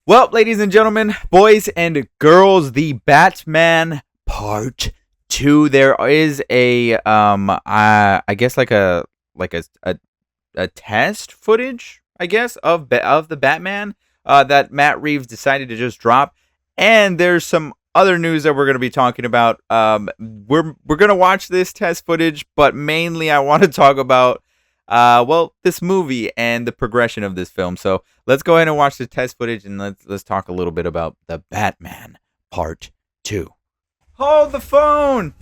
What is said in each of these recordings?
Well, ladies and gentlemen, boys and girls, the Batman Part 2. There is a I guess like a test footage, I guess, of the Batman that Matt Reeves decided to just drop. And there's some other news that we're going to be talking about. We're going to watch this test footage, but mainly I want to talk about this movie and the progression of this film. So let's go ahead and watch the test footage, and let's talk a little bit about the Batman Part 2. Hold the phone!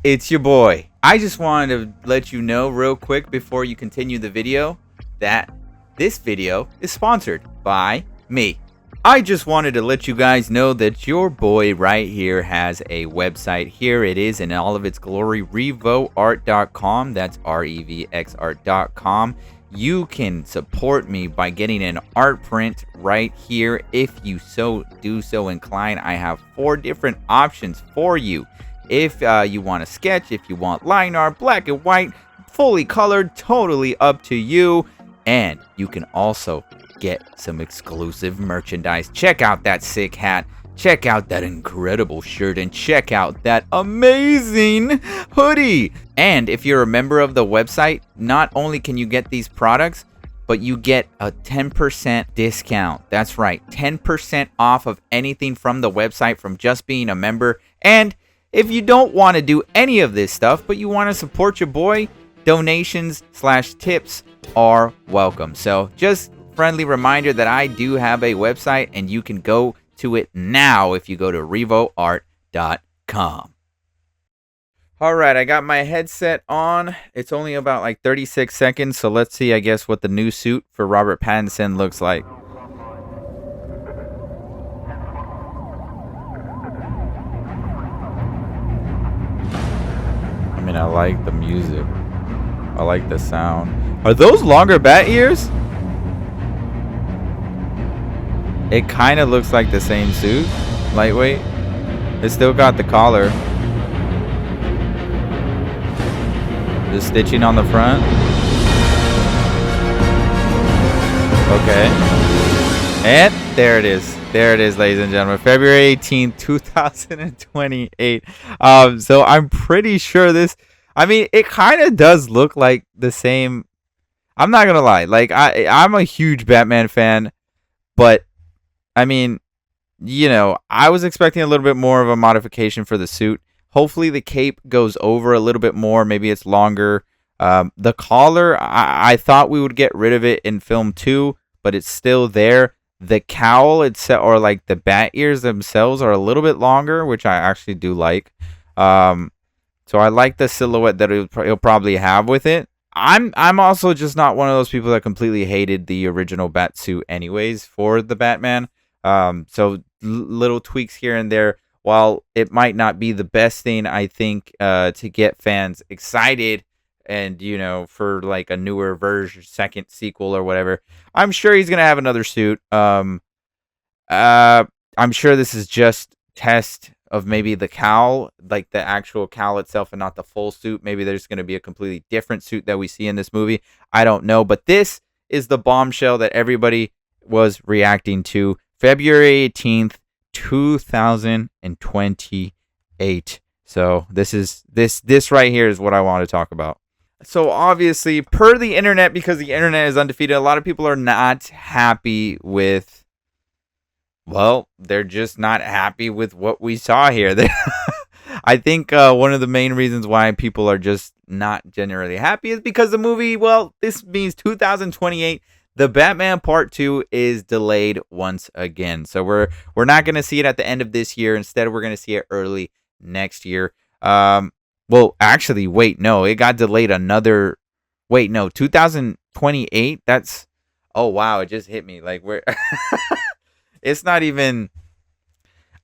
It's your boy. I just wanted to let you know real quick before you continue the video that this video is sponsored by me. I just wanted to let you guys know that your boy right here has a website. Here it is in all of its glory, revoart.com. That's REVXArt.com. You can support me by getting an art print right here if you do so incline. I have 4 different options for you. If you want a sketch, if you want line art, black and white, fully colored, totally up to you. And you can also get some exclusive merchandise. Check out that sick hat. Check out that incredible shirt. And check out that amazing hoodie. And if you're a member of the website, not only can you get these products, but you get a 10% discount. That's right, 10% off of anything from the website from just being a member. And if you don't want to do any of this stuff, but you want to support your boy, donations/tips are welcome. So just friendly reminder that I do have a website, and you can go to it now if you go to revoart.com. All right, I got my headset on. It's only about like 36 seconds, so let's see, I guess, what the new suit for Robert Pattinson looks like. I mean, I like the music. I like the sound. Are those longer bat ears? It kind of looks like the same suit. Lightweight. It's still got the collar. The stitching on the front. Okay. And there it is. There it is, ladies and gentlemen. February 18th, 2028. So I'm pretty sure this... I mean, it kind of does look like the same. I'm not gonna lie. Like, I'm a huge Batman fan, but I mean, you know, I was expecting a little bit more of a modification for the suit. Hopefully, the cape goes over a little bit more. Maybe it's longer. The collar, I thought we would get rid of it in film 2, but it's still there. The cowl itself, or like the bat ears themselves, are a little bit longer, which I actually do like. So I like the silhouette that he'll probably have with it. I'm also just not one of those people that completely hated the original bat suit anyways for the Batman. So little tweaks here and there, while it might not be the best thing, I think, to get fans excited and, you know, for like a newer version, second sequel or whatever. I'm sure he's going to have another suit. I'm sure this is just test of maybe the cowl, like the actual cowl itself and not the full suit. Maybe there's going to be a completely different suit that we see in this movie. I don't know, but this is the bombshell that everybody was reacting to. February 18th, 2028. So this right here is what I want to talk about. So obviously, per the internet, because the internet is undefeated, a lot of people are not happy with... Well, they're just not happy with what we saw here. I think one of the main reasons why people are just not generally happy is because the movie, well, this means 2028. The Batman Part 2 is delayed once again. So we're not going to see it at the end of this year. Instead, we're going to see it early next year. Well, actually, wait, no. It got delayed another... Wait, no. 2028? That's... Oh, wow. It just hit me. Like, we're... It's not even...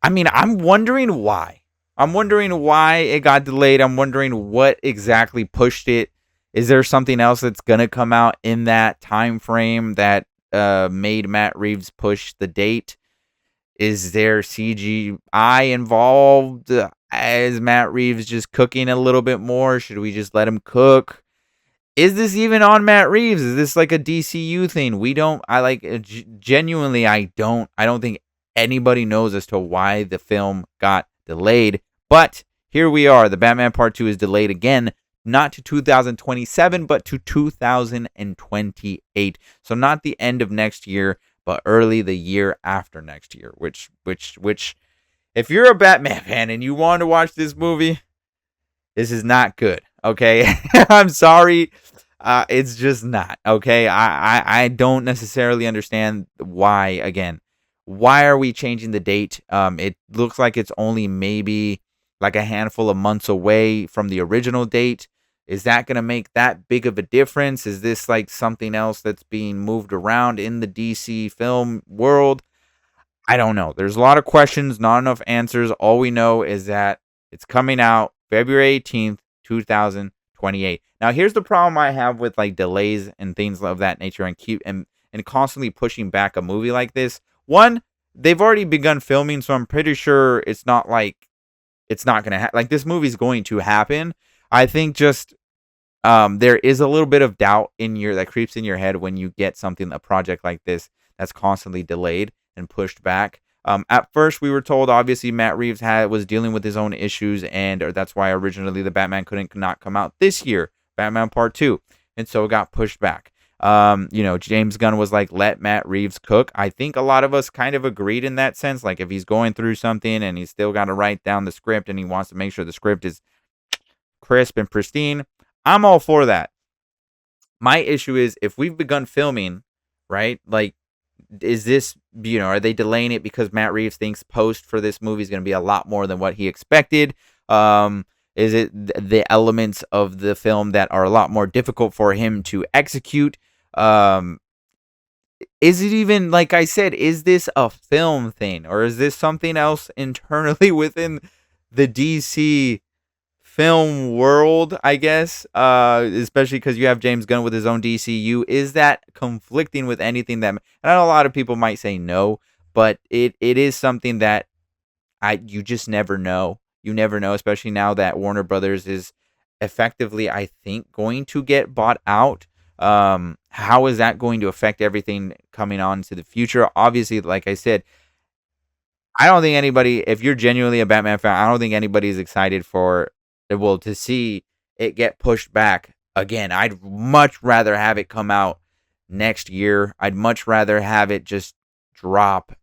I mean, I'm wondering why. I'm wondering why it got delayed. I'm wondering what exactly pushed it. Is there something else that's going to come out in that time frame that made Matt Reeves push the date? Is there CGI involved? Is Matt Reeves just cooking a little bit more? Should we just let him cook? Is this even on Matt Reeves? Is this like a DCU thing? Genuinely, I don't think anybody knows as to why the film got delayed. But here we are. The Batman Part 2 is delayed again, not to 2027, but to 2028. So not the end of next year, but early the year after next year. Which, if you're a Batman fan and you want to watch this movie, this is not good. Okay, I'm sorry. It's just not. Okay, I don't necessarily understand why. Again, why are we changing the date? It looks like it's only maybe like a handful of months away from the original date. Is that going to make that big of a difference? Is this like something else that's being moved around in the DC film world? I don't know. There's a lot of questions, not enough answers. All we know is that it's coming out February 18th, 2028. Now, here's the problem I have with like delays and things of that nature and constantly pushing back a movie like this. One, they've already begun filming, so I'm pretty sure it's not like it's not going to happen. Like, this movie's going to happen. I think just there is a little bit of doubt that creeps in your head when you get a project like this that's constantly delayed and pushed back. At first, we were told obviously Matt Reeves was dealing with his own issues, and that's why originally the Batman could not come out this year, Batman Part 2, and so it got pushed back. James Gunn was like, let Matt Reeves cook. I think a lot of us kind of agreed in that sense. Like, if he's going through something and he's still got to write down the script and he wants to make sure the script is crisp and pristine, I'm all for that. My issue is if we've begun filming, right? Like, is this, are they delaying it because Matt Reeves thinks post for this movie is going to be a lot more than what he expected? Is it the elements of the film that are a lot more difficult for him to execute? Is it even, like I said, is this a film thing, or is this something else internally within the DC film world, I guess, especially because you have James Gunn with his own DCU? Is that conflicting with anything that, and I know a lot of people might say no, but it is something that you just never know. You never know, especially now that Warner Brothers is effectively, I think, going to get bought out. How is that going to affect everything coming on to the future? Obviously, like I said, I don't think anybody, if you're genuinely a Batman fan, I don't think anybody's excited to see it get pushed back again. I'd much rather have it come out next year. I'd much rather have it just drop.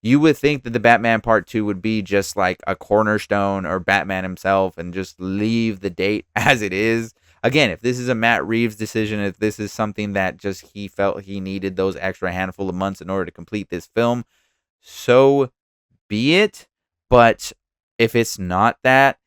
You would think that the Batman Part 2 would be just like a cornerstone, or Batman himself, and just leave the date as it is. Again, if this is a Matt Reeves decision, if this is something that just he felt he needed those extra handful of months in order to complete this film, so be it. But if it's not that,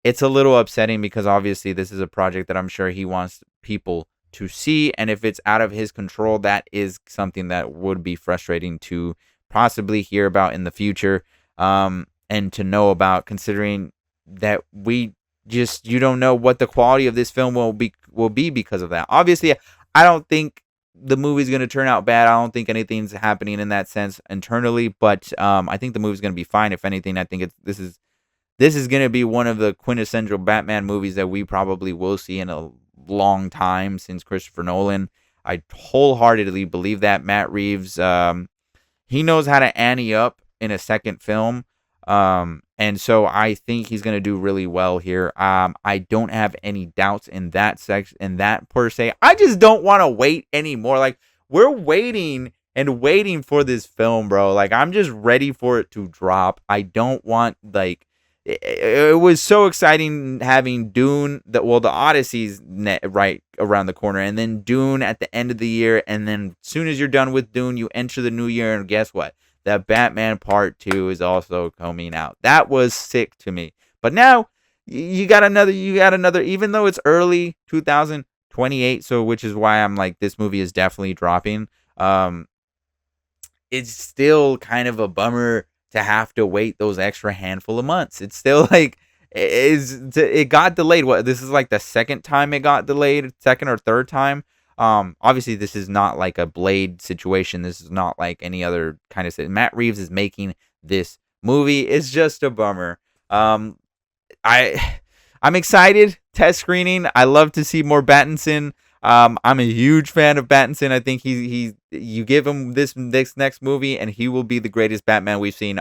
it's a little upsetting, because obviously this is a project that I'm sure he wants people to see. And if it's out of his control, that is something that would be frustrating to possibly hear about in the future, and to know about, considering that you don't know what the quality of this film will be because of that. Obviously, I don't think the movie's going to turn out bad. I don't think anything's happening in that sense internally, but I think the movie's going to be fine. If anything, I think this is going to be one of the quintessential Batman movies that we probably will see in a long time since Christopher Nolan. I wholeheartedly believe that Matt Reeves, he knows how to ante up in a second film. And so I think he's going to do really well here. I don't have any doubts in that per se. I just don't want to wait anymore. Like, we're waiting and waiting for this film, bro. Like, I'm just ready for it to drop. I don't want, like, it was so exciting having Dune, the Odyssey's right around the corner, and then Dune at the end of the year, and then as soon as you're done with Dune, you enter the new year, and guess what? The Batman Part 2 is also coming out. That was sick to me. But now you got another, even though it's early 2028, so which is why I'm like, this movie is definitely dropping. It's still kind of a bummer to have to wait those extra handful of months. It's still like, it got delayed. This is like the second time it got delayed, second or third time. Obviously this is not like a Blade situation. This is not like any other kind of Matt Reeves is making this movie. It's just a bummer. I'm excited. Test screening. I love to see more Pattinson. I'm a huge fan of Pattinson. I think you give him this next movie, and he will be the greatest Batman we've seen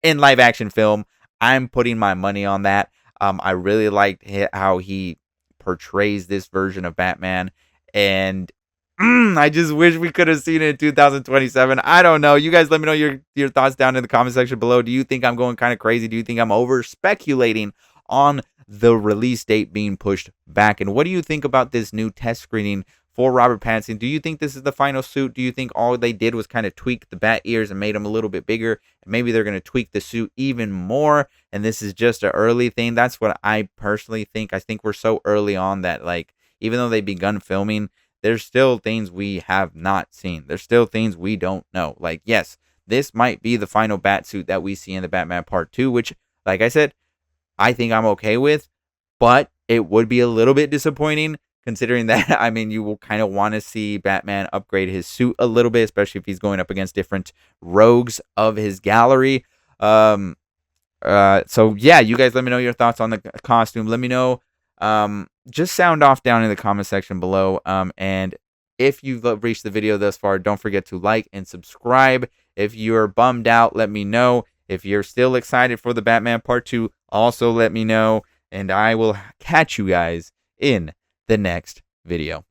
in live action film. I'm putting my money on that. I really liked how he portrays this version of Batman, and I just wish we could have seen it in 2027. I don't know. You guys, let me know your thoughts down in the comment section below. Do you think I'm going kind of crazy? Do you think I'm over speculating on the release date being pushed back? And what do you think about this new test screening for Robert Pattinson? Do you think this is the final suit? Do you think all they did was kind of tweak the bat ears and made them a little bit bigger? And maybe they're going to tweak the suit even more, and this is just an early thing? That's what I personally think. I think we're so early on that, like, even though they've begun filming, there's still things we have not seen. There's still things we don't know. Like, yes, this might be the final bat suit that we see in the Batman Part 2, which, like I said, I think I'm okay with, but it would be a little bit disappointing considering that, I mean, you will kind of want to see Batman upgrade his suit a little bit, especially if he's going up against different rogues of his gallery. So yeah, you guys let me know your thoughts on the costume. Let me know. Just sound off down in the comment section below. And if you've reached the video thus far, don't forget to like and subscribe. If you're bummed out, let me know. If you're still excited for the Batman Part 2, also let me know. And I will catch you guys in the next video.